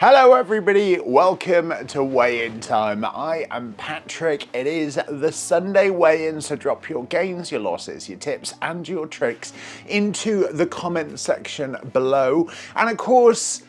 Hello everybody, welcome to Weigh-In-Time. I am Patrick. It is the Sunday weigh-in, so drop your gains, your losses, your tips and your tricks into the comment section below. And of course,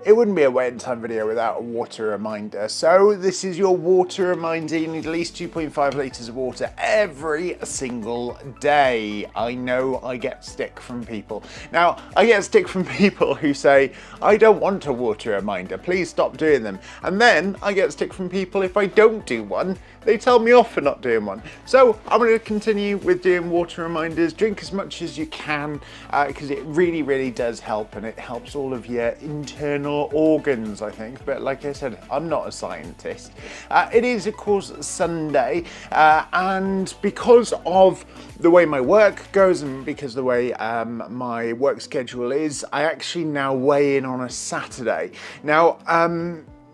it wouldn't be a Weigh-In-Time video without a water reminder. So this is your water reminder. You need at least 2.5 litres of water every single day. I know I get stick from people. Now, I get stick from people who say, I don't want a water reminder, please stop doing them. And then I get stick from people if I don't do one, they tell me off for not doing one. So I'm going to continue with doing water reminders. Drink as much as you can because it really does help, and it helps all of your internal organs, I think. But like I said, I'm not a scientist. It is of course Sunday, and because of the way my work goes and because the way my work schedule is, I actually now weigh in on a Saturday. Now,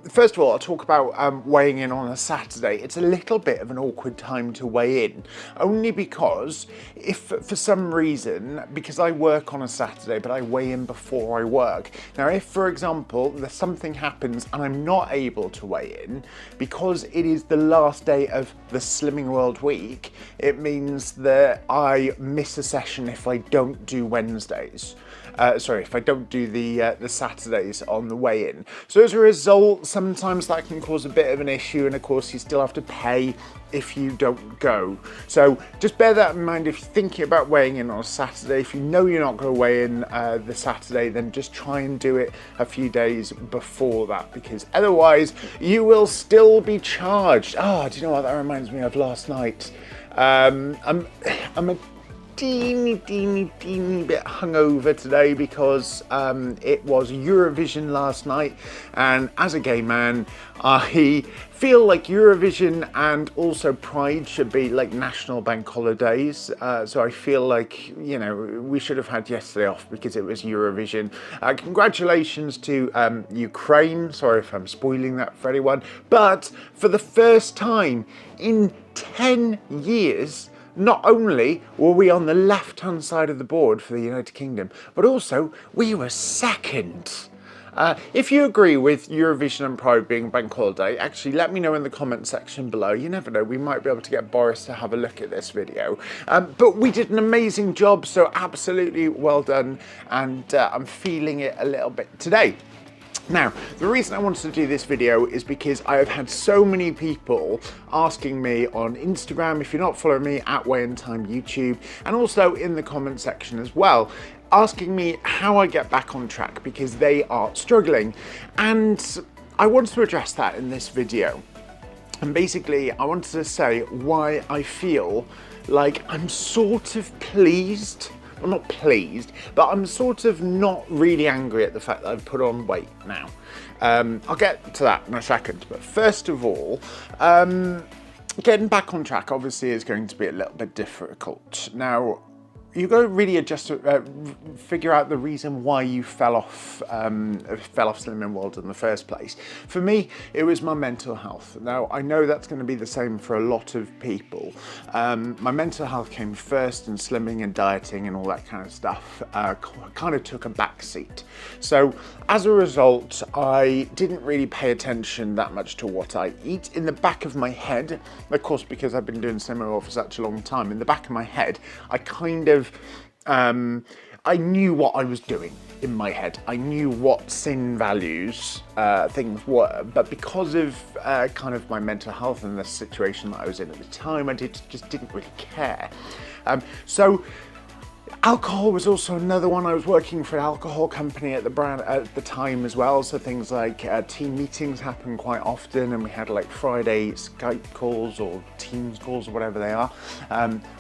first of all, I'll talk about weighing in on a Saturday. It's a little bit of an awkward time to weigh in, only because if for some reason, because I work on a Saturday, but I weigh in before I work. Now, if for example, something happens and I'm not able to weigh in because it is the last day of the Slimming World week, it means that I miss a session if I don't do Wednesdays. If I don't do the Saturdays on the weigh-in. So as a result, sometimes that can cause a bit of an issue, and of course you still have to pay if you don't go. So just bear that in mind if you're thinking about weighing in on a Saturday. If you know you're not going to weigh in the Saturday, then just try and do it a few days before that, because otherwise you will still be charged. Oh, do you know what that reminds me of last night? I'm a teeny bit hungover today because it was Eurovision last night, and as a gay man I feel like Eurovision and also Pride should be like national bank holidays, so I feel like, you know, we should have had yesterday off because it was Eurovision. Congratulations to Ukraine, sorry if I'm spoiling that for anyone, but for the first time in 10 years, not only were we on the left-hand side of the board for the United Kingdom, but also we were second. If you agree with Eurovision and Pride being bank holiday, actually let me know in the comment section below. You never know, we might be able to get Boris to have a look at this video. But we did an amazing job, so absolutely well done, and I'm feeling it a little bit today. Now, the reason I wanted to do this video is because I have had so many people asking me on Instagram, if you're not following me, at Weighintime YouTube, and also in the comment section as well, asking me how I get back on track because they are struggling. And I wanted to address that in this video. And basically, I wanted to say why I feel like I'm sort of pleased. I'm not pleased, but I'm sort of not really angry at the fact that I've put on weight now. I'll get to that in a second, but first of all, getting back on track obviously is going to be a little bit difficult. Now, you've got to really figure out the reason why you fell off Slimming World in the first place. For me, it was my mental health. Now, I know that's going to be the same for a lot of people. My mental health came first, and slimming and dieting and all that kind of stuff kind of took a back seat. So as a result, I didn't really pay attention that much to what I eat. In the back of my head, of course, because I've been doing Slimming World for such a long time, in the back of my head, I kind of I knew what I was doing in my head. I knew what sin values things were, but because of kind of my mental health and the situation that I was in at the time, I just didn't really care. So alcohol was also another one. I was working for an alcohol company at the time as well, so things like team meetings happen quite often, and we had like Friday Skype calls or Teams calls or whatever they are.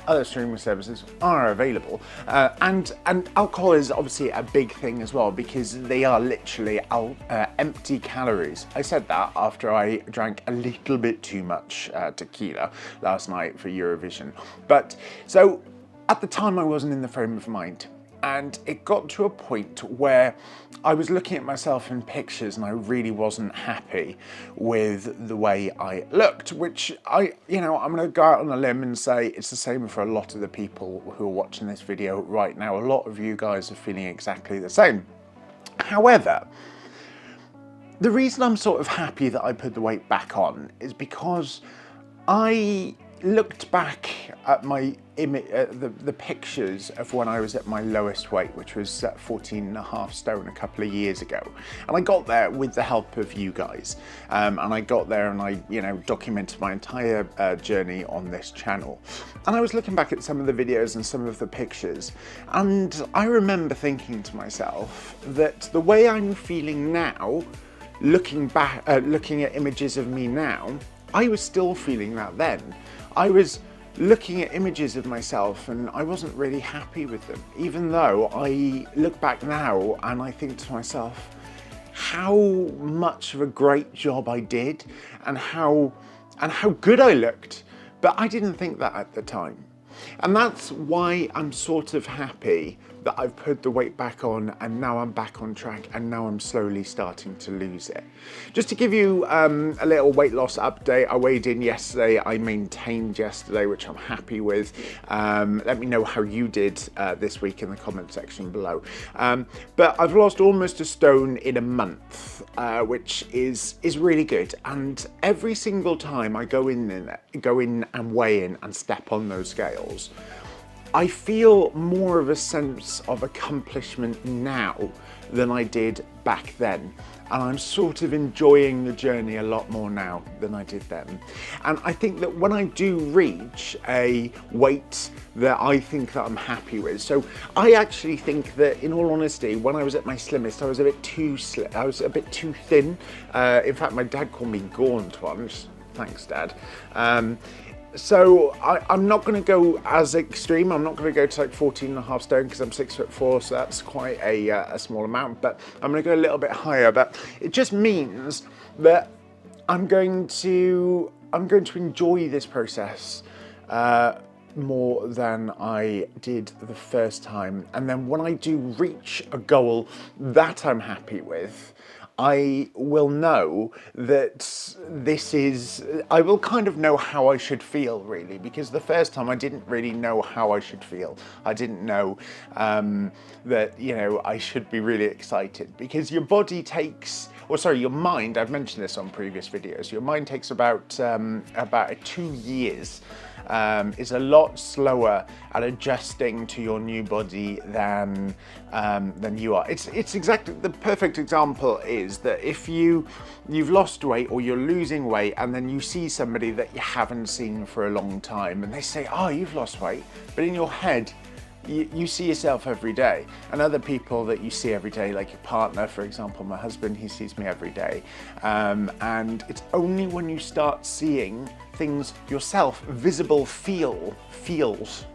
Other streaming services are available, and alcohol is obviously a big thing as well because they are literally empty calories. I said that after I drank a little bit too much tequila last night for Eurovision. But so at the time I wasn't in the frame of mind, and it got to a point where I was looking at myself in pictures and I really wasn't happy with the way I looked, which I'm going to go out on a limb and say it's the same for a lot of the people who are watching this video right now. A lot of you guys are feeling exactly the same. However, The reason I'm sort of happy that I put the weight back on is because I looked back at my the pictures of when I was at my lowest weight, which was 14.5 stone a couple of years ago, and I got there with the help of you guys, and I got there and I documented my entire journey on this channel, and I was looking back at some of the videos and some of the pictures, and I remember thinking to myself that the way I'm feeling now, looking back, looking at images of me now, I was still feeling that then. I was looking at images of myself and I wasn't really happy with them, even though I look back now and I think to myself how much of a great job I did and how good I looked, but I didn't think that at the time. And that's why I'm sort of happy that I've put the weight back on and now I'm back on track and now I'm slowly starting to lose it. Just to give you a little weight loss update, I weighed in yesterday, I maintained yesterday, which I'm happy with. Let me know how you did this week in the comment section below. But I've lost almost a stone in a month, which is really good. And every single time I go in and weigh in and step on those scales, I feel more of a sense of accomplishment now than I did back then. And I'm sort of enjoying the journey a lot more now than I did then. And I think that when I do reach a weight that I think that I'm happy with, so I actually think that, in all honesty, when I was at my slimmest, I was a bit too thin. In fact, my dad called me gaunt once. Thanks, Dad. So I'm not going to go as extreme. I'm not going to go to like 14.5 stone because I'm 6'4", so that's quite a small amount, but I'm going to go a little bit higher. But it just means that I'm going to enjoy this process more than I did the first time. And then when I do reach a goal that I'm happy with, I will know that I will kind of know how I should feel, really, because the first time I didn't really know how I should feel. I didn't know that, I should be really excited, because your body takes, your mind, I've mentioned this on previous videos, your mind takes about 2 years. Is a lot slower at adjusting to your new body than you are. It's exactly, the perfect example is that if you've lost weight or you're losing weight and then you see somebody that you haven't seen for a long time and they say, oh, you've lost weight, but in your head you see yourself every day, and other people that you see every day, like your partner, for example, my husband, he sees me every day, and it's only when you start seeing things yourself, visible feelings,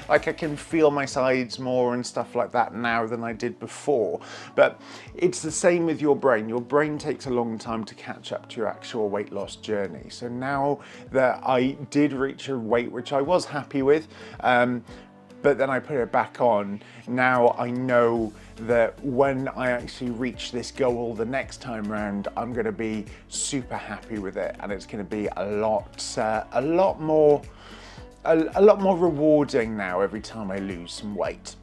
like I can feel my sides more and stuff like that now than I did before. But it's the same with your brain. Your brain takes a long time to catch up to your actual weight loss journey. So now that I did reach a weight which I was happy with, but then I put it back on, now I know that when I actually reach this goal the next time round, I'm going to be super happy with it, and it's going to be a lot more rewarding now every time I lose some weight.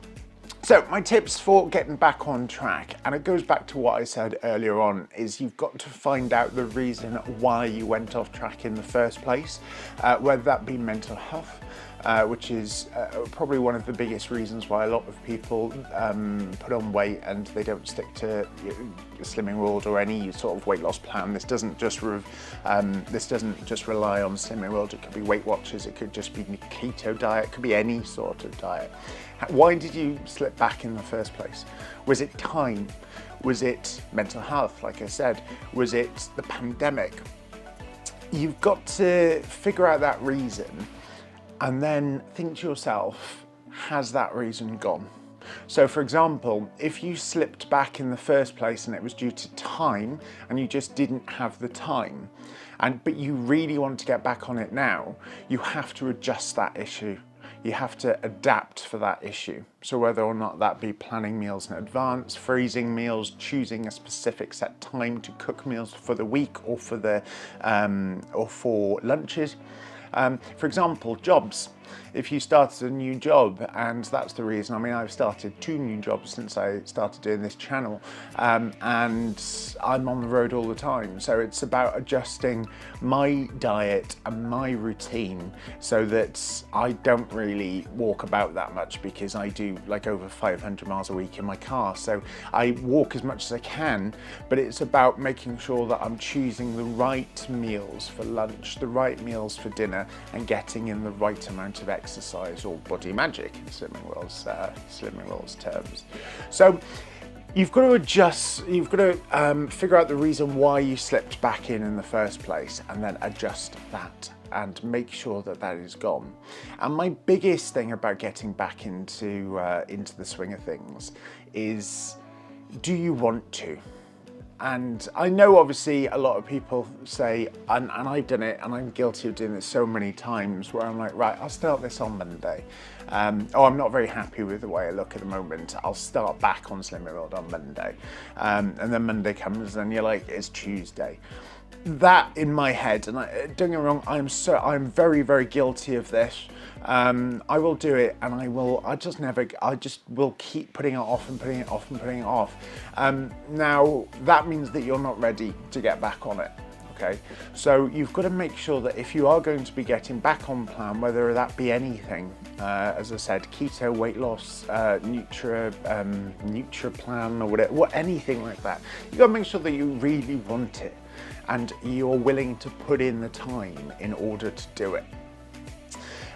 So my tips for getting back on track, and it goes back to what I said earlier on, is you've got to find out the reason why you went off track in the first place, whether that be mental health, which is probably one of the biggest reasons why a lot of people put on weight and they don't stick to Slimming World or any sort of weight loss plan. This doesn't just rely on Slimming World. It could be Weight Watchers, it could just be keto diet, it could be any sort of diet. Why did you slip back in the first place? Was it time? Was it mental health, like I said? Was it the pandemic? You've got to figure out that reason and then think to yourself, has that reason gone? So for example, if you slipped back in the first place and it was due to time and you just didn't have the time, but you really want to get back on it now, you have to adjust that issue. You have to adapt for that issue. So whether or not that be planning meals in advance, freezing meals, choosing a specific set time to cook meals for the week or for lunches. For example, jobs. if you started a new job, and that's the reason. I mean, I've started 2 new jobs since I started doing this channel, and I'm on the road all the time. So it's about adjusting my diet and my routine so that I don't really walk about that much, because I do like over 500 miles a week in my car. So I walk as much as I can, but it's about making sure that I'm choosing the right meals for lunch, the right meals for dinner, and getting in the right amount of exercise, or body magic in Slimming World's terms. So you've got to adjust, you've got to figure out the reason why you slipped back in the first place, and then adjust that and make sure that that is gone. And my biggest thing about getting back into the swing of things is, do you want to? And I know obviously a lot of people say, and I've done it, and I'm guilty of doing this so many times, where I'm like, right, I'll start this on Monday. Oh, I'm not very happy with the way I look at the moment. I'll start back on Slimming World on Monday. And then Monday comes and you're like, it's Tuesday. That in my head, and don't get me wrong, I'm very, very guilty of this. I will do it, and I just will keep putting it off and putting it off and putting it off. Now that means that you're not ready to get back on it. Okay, so you've got to make sure that if you are going to be getting back on plan, whether that be anything, as I said, keto, weight loss, Nutra plan, or whatever, anything like that, you've got to make sure that you really want it and you're willing to put in the time in order to do it.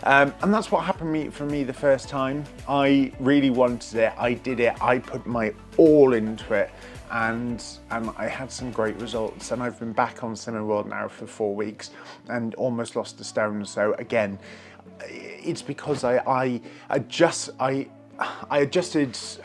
And that's what happened for me the first time. I really wanted it, I did it, I put my all into it, and I had some great results. And I've been back on Slimming World now for 4 weeks and almost lost a stone. So again, it's because I adjusted,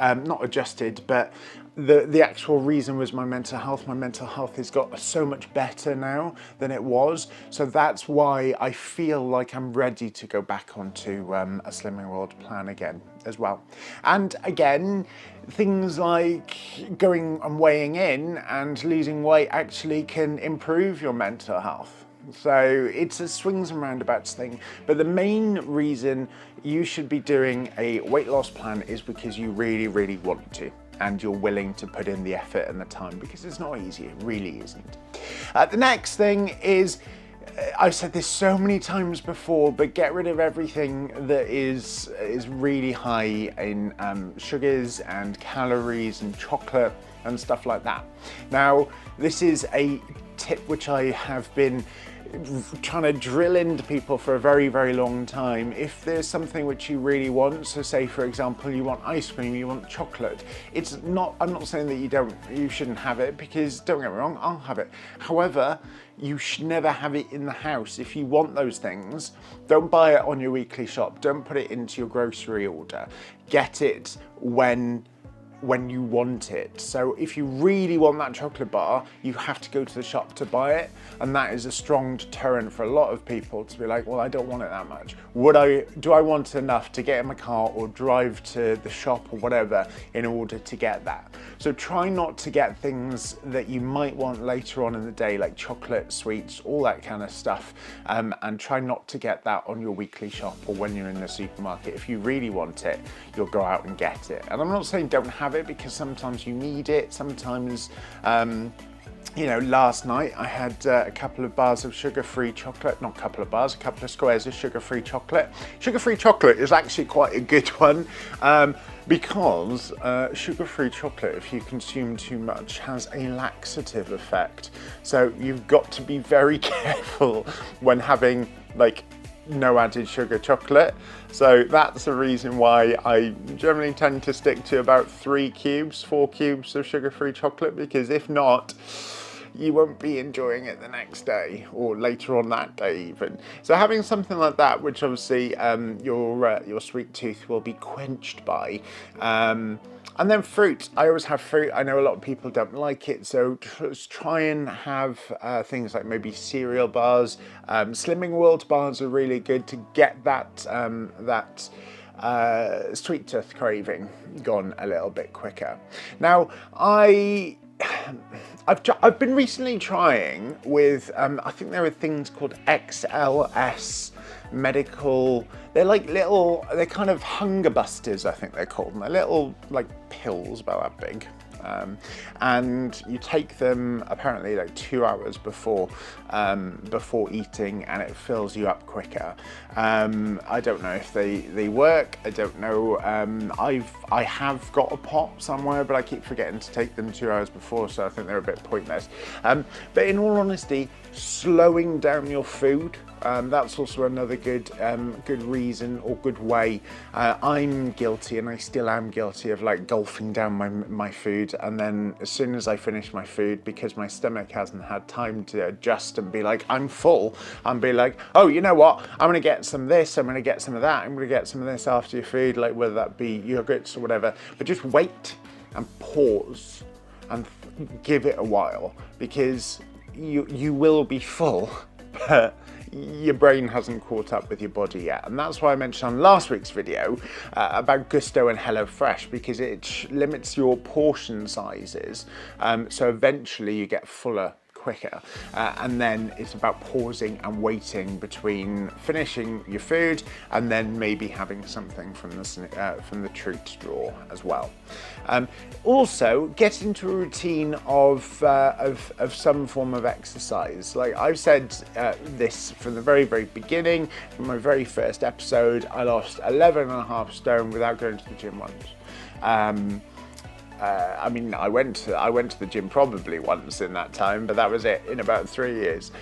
not adjusted, but the actual reason was my mental health. My mental health has got so much better now than it was. So that's why I feel like I'm ready to go back onto a Slimming World plan again as well. And again, things like going and weighing in and losing weight actually can improve your mental health. So it's a swings and roundabouts thing, but the main reason you should be doing a weight loss plan is because you really, really want to, and you're willing to put in the effort and the time, because it's not easy, it really isn't. The next thing is, I've said this so many times before, but get rid of everything that is really high in sugars and calories and chocolate and stuff like that. Now, this is a tip which I have been trying to drill into people for a very, very long time. If there's something which you really want, so say for example you want ice cream, you want chocolate, I'm not saying that you shouldn't have it, because don't get me wrong, I'll have it. However, you should never have it in the house. If you want those things, don't buy it on your weekly shop, don't put it into your grocery order. Get it when you want it. So if you really want that chocolate bar, you have to go to the shop to buy it, and that is a strong deterrent for a lot of people to be like, well, I don't want it that much. Do I want enough to get in my car or drive to the shop or whatever in order to get that? So try not to get things that you might want later on in the day, like chocolate, sweets, all that kind of stuff, and try not to get that on your weekly shop or when you're in the supermarket. If you really want it, you'll go out and get it. And I'm not saying don't have it, because sometimes you need it. Sometimes, you know, last night I had a couple of bars of sugar-free chocolate, not a couple of bars, a couple of squares of sugar-free chocolate. Sugar-free chocolate is actually quite a good one, because sugar-free chocolate, if you consume too much, has a laxative effect. So you've got to be very careful when having like no added sugar chocolate. So that's the reason why I generally tend to stick to about 4 cubes of sugar-free chocolate, because if not, you won't be enjoying it the next day or later on that day even. So having something like that, which obviously your sweet tooth will be quenched by. And then fruit. I always have fruit. I know a lot of people don't like it, so just try and have things like maybe cereal bars. Slimming World bars are really good to get that sweet tooth craving gone a little bit quicker. Now, I've been recently trying with, I think there are things called XLS medical. They're like little, they're kind of hunger busters, I think they're called. And they're little like pills about that big. And you take them apparently like 2 hours before eating, and it fills you up quicker. I don't know if they work. I don't know. I have got a pot somewhere, but I keep forgetting to take them 2 hours before, so I think they're a bit pointless. But in all honesty, slowing down your food, that's also another good reason or good way. I'm guilty, and I still am guilty of like gulping down my food, and then as soon as I finish my food, because my stomach hasn't had time to adjust and be like, I'm full, and be like, oh, you know what, I'm gonna get some of this, I'm gonna get some of that, I'm gonna get some of this after your food, like whether that be yogurts or whatever. But just wait and pause and give it a while, because you will be full, but your brain hasn't caught up with your body yet. And that's why I mentioned on last week's video about Gusto and HelloFresh, because it limits your portion sizes, so eventually you get fuller quicker. And then it's about pausing and waiting between finishing your food and then maybe having something from the treat drawer as well. Also, get into a routine of some form of exercise. Like I've said this from the very beginning, from my very first episode, I lost 11.5 stone without going to the gym once. I mean, I went to the gym probably once in that time, but that was it in about 3 years.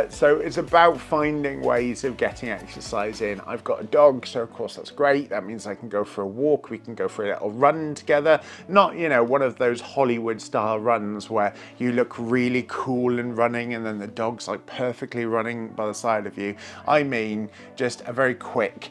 So it's about finding ways of getting exercise in. I've got a dog, so of course that's great. That means I can go for a walk. We can go for a little run together. Not, you know, one of those Hollywood style runs where you look really cool and running and then the dog's like perfectly running by the side of you. I mean, just a very quick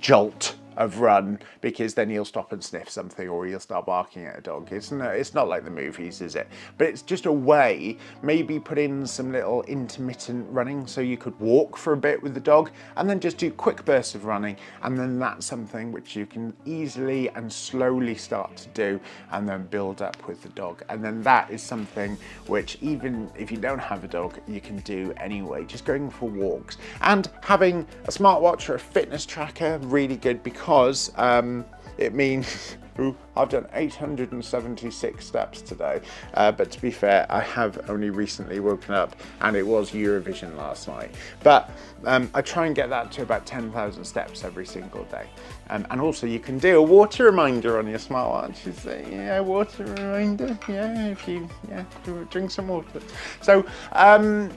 jolt of run, because then he'll stop and sniff something or he'll start barking at a dog. It's not like the movies, is it? But it's just a way, maybe put in some little intermittent running, so you could walk for a bit with the dog and then just do quick bursts of running, and then that's something which you can easily and slowly start to do and then build up with the dog. And then that is something which, even if you don't have a dog, you can do anyway, just going for walks. And having a smartwatch or a fitness tracker, really good, because it means I've done 876 steps today, but to be fair, I have only recently woken up and it was Eurovision last night. But I try and get that to about 10,000 steps every single day. And also you can do a water reminder on your smartwatch. You say, yeah, water reminder, yeah, if you drink some water. So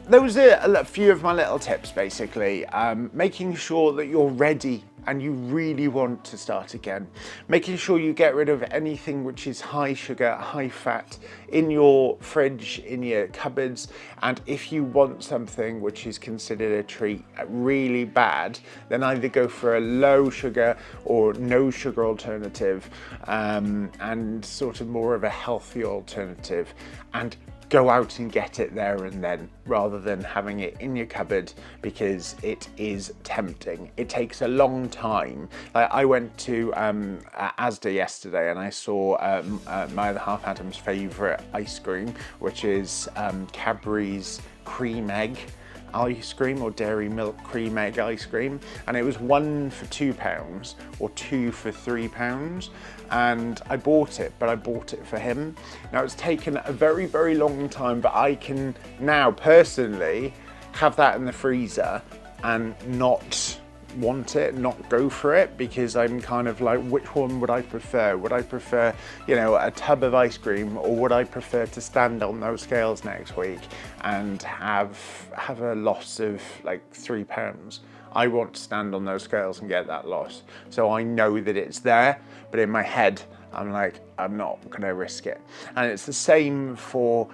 those are a few of my little tips, basically. Making sure that you're ready and you really want to start again. Making sure you get rid of anything which is high sugar, high fat in your fridge, in your cupboards. And if you want something which is considered a treat really bad, then either go for a low sugar or no sugar alternative, and sort of more of a healthy alternative, and go out and get it there and then, rather than having it in your cupboard, because it is tempting. It takes a long time. I went to Asda yesterday and I saw my other half Adam's favourite ice cream, which is Cadbury's cream egg ice cream, or dairy milk cream egg ice cream, and it was 1 for £2 or 2 for £3, and I bought it, but I bought it for him. Now it's taken a very long time, but I can now personally have that in the freezer and not want it, not go for it, because I'm kind of like, which one would I prefer? Would I prefer, you know, a tub of ice cream, or would I prefer to stand on those scales next week and have a loss of like £3? I want to stand on those scales and get that loss, so I know that it's there, but in my head I'm like, I'm not gonna risk it. And it's the same for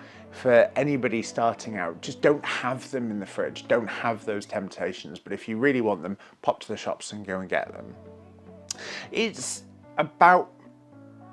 anybody starting out. Just don't have them in the fridge, don't have those temptations, but if you really want them, pop to the shops and go and get them. It's about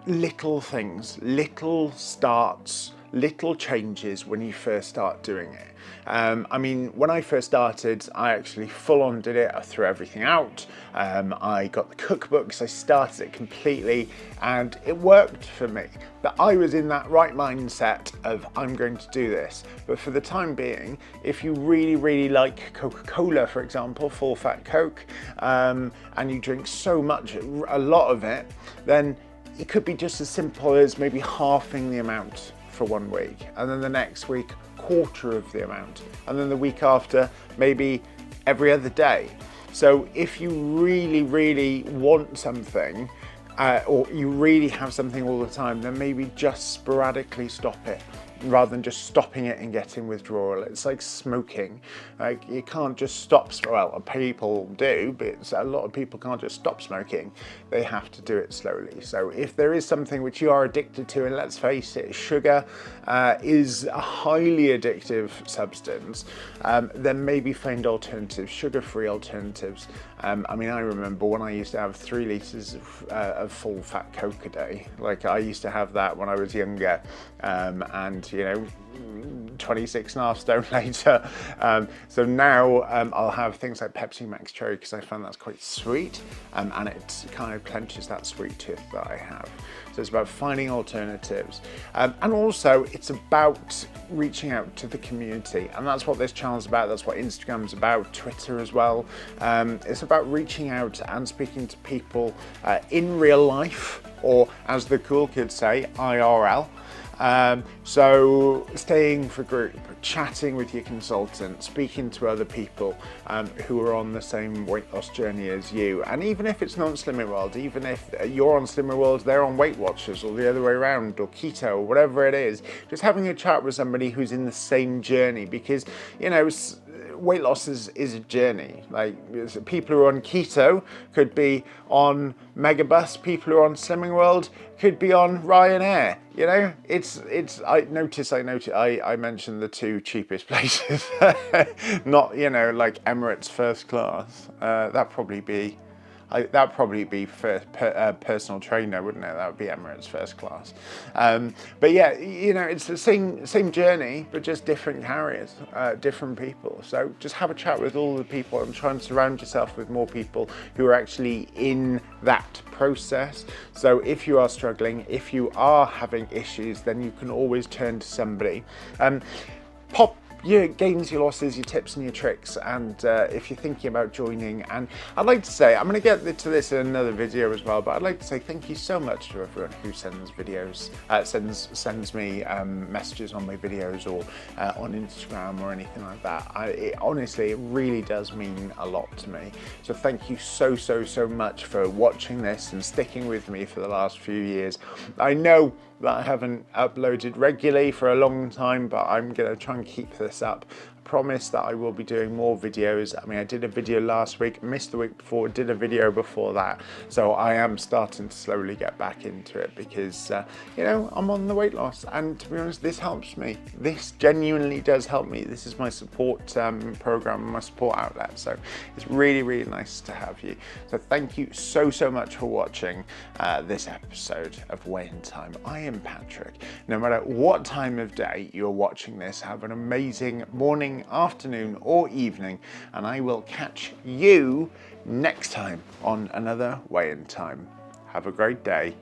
little things, little starts, little changes when you first start doing it. I mean, when I first started, I actually full on did it. I threw everything out. I got the cookbooks, I started it completely, and it worked for me. But I was in that right mindset of, I'm going to do this. But for the time being, if you really like Coca-Cola, for example, full fat Coke, and you drink so much, a lot of it, then it could be just as simple as maybe halving the amount for 1 week, and then the next week, quarter of the amount, and then the week after, maybe every other day. So if you really want something, or you really have something all the time, then maybe just sporadically stop it, rather than just stopping it and getting withdrawal. It's like smoking. Like, you can't just stop, well, people do, but a lot of people can't just stop smoking. They have to do it slowly. So if there is something which you are addicted to, and let's face it, sugar is a highly addictive substance, then maybe find alternatives, sugar-free alternatives. I mean, I remember when I used to have 3 litres of full fat Coke a day. Like, I used to have that when I was younger, and you know, 26.5 stone later. So now I'll have things like Pepsi Max Cherry, because I find that's quite sweet, and it kind of clenches that sweet tooth that I have. So it's about finding alternatives, and also it's about reaching out to the community, and that's what this channel's about. That's what Instagram's about, Twitter as well. It's about reaching out and speaking to people in real life, or as the cool kids say, IRL. So staying for group, chatting with your consultant, speaking to other people who are on the same weight loss journey as you. And even if it's not Slimming World, even if you're on Slimming World, they're on Weight Watchers, or the other way around, or keto, or whatever it is, just having a chat with somebody who's in the same journey, because, you know, weight loss is a journey. Like, people who are on keto could be on Megabus, people who are on Slimming World could be on Ryanair. You know, I mentioned the 2 cheapest places, not, you know, like Emirates first class. That'd probably be personal trainer, wouldn't it? That would be Emirates first class. But yeah, you know, it's the same journey, but just different carriers, different people. So just have a chat with all the people, and try and surround yourself with more people who are actually in that process. So if you are struggling, if you are having issues, then you can always turn to somebody. Pop your gains, your losses, your tips and your tricks, and if you're thinking about joining. And I'd like to say, I'm going to get to this in another video as well, but I'd like to say thank you so much to everyone who sends videos, sends me messages on my videos, or on Instagram or anything like that. Honestly, it really does mean a lot to me. So thank you so much for watching this and sticking with me for the last few years. I know that I haven't uploaded regularly for a long time, but I'm going to try and keep this up. I promise that I will be doing more videos. I mean, I did a video last week, missed the week before, did a video before that. So I am starting to slowly get back into it, because, you know, I'm on the weight loss, and to be honest, this helps me. This genuinely does help me. This is my support program, my support outlet. So it's really nice to have you. So thank you so much for watching this episode of Weighintime. I am Patrick. No matter what time of day you're watching this, have an amazing morning, afternoon or evening, and I will catch you next time on another Weighintime. Have a great day.